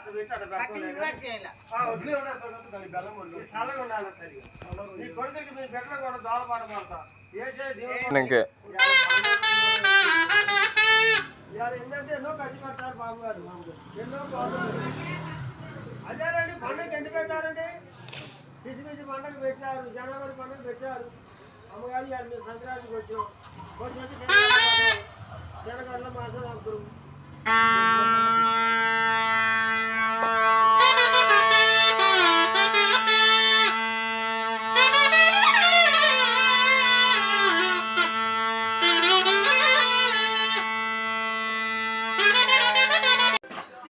పెట్టి అట్లా చల్లగా ఉండాలి నీ కొడుకుకి మీ బిడ్డలు కూడా దోలపాడబడతా ఇంకే ఇవాళ ఏంటంటే ఎన్నో ఖర్చు పెడతారు బాబు గారు ఎన్నో బాగుంది అదేనండి పండుగ ఎంత పెట్టారండి పిసిపిసి పండుగ పెట్టారు జనవరి పండుగ పెట్టారు అమ్మగారు ఇవాళ మేము సంక్రాంతికి వచ్చాం వచ్చి శనగడ్ల మాసం అప్పుడు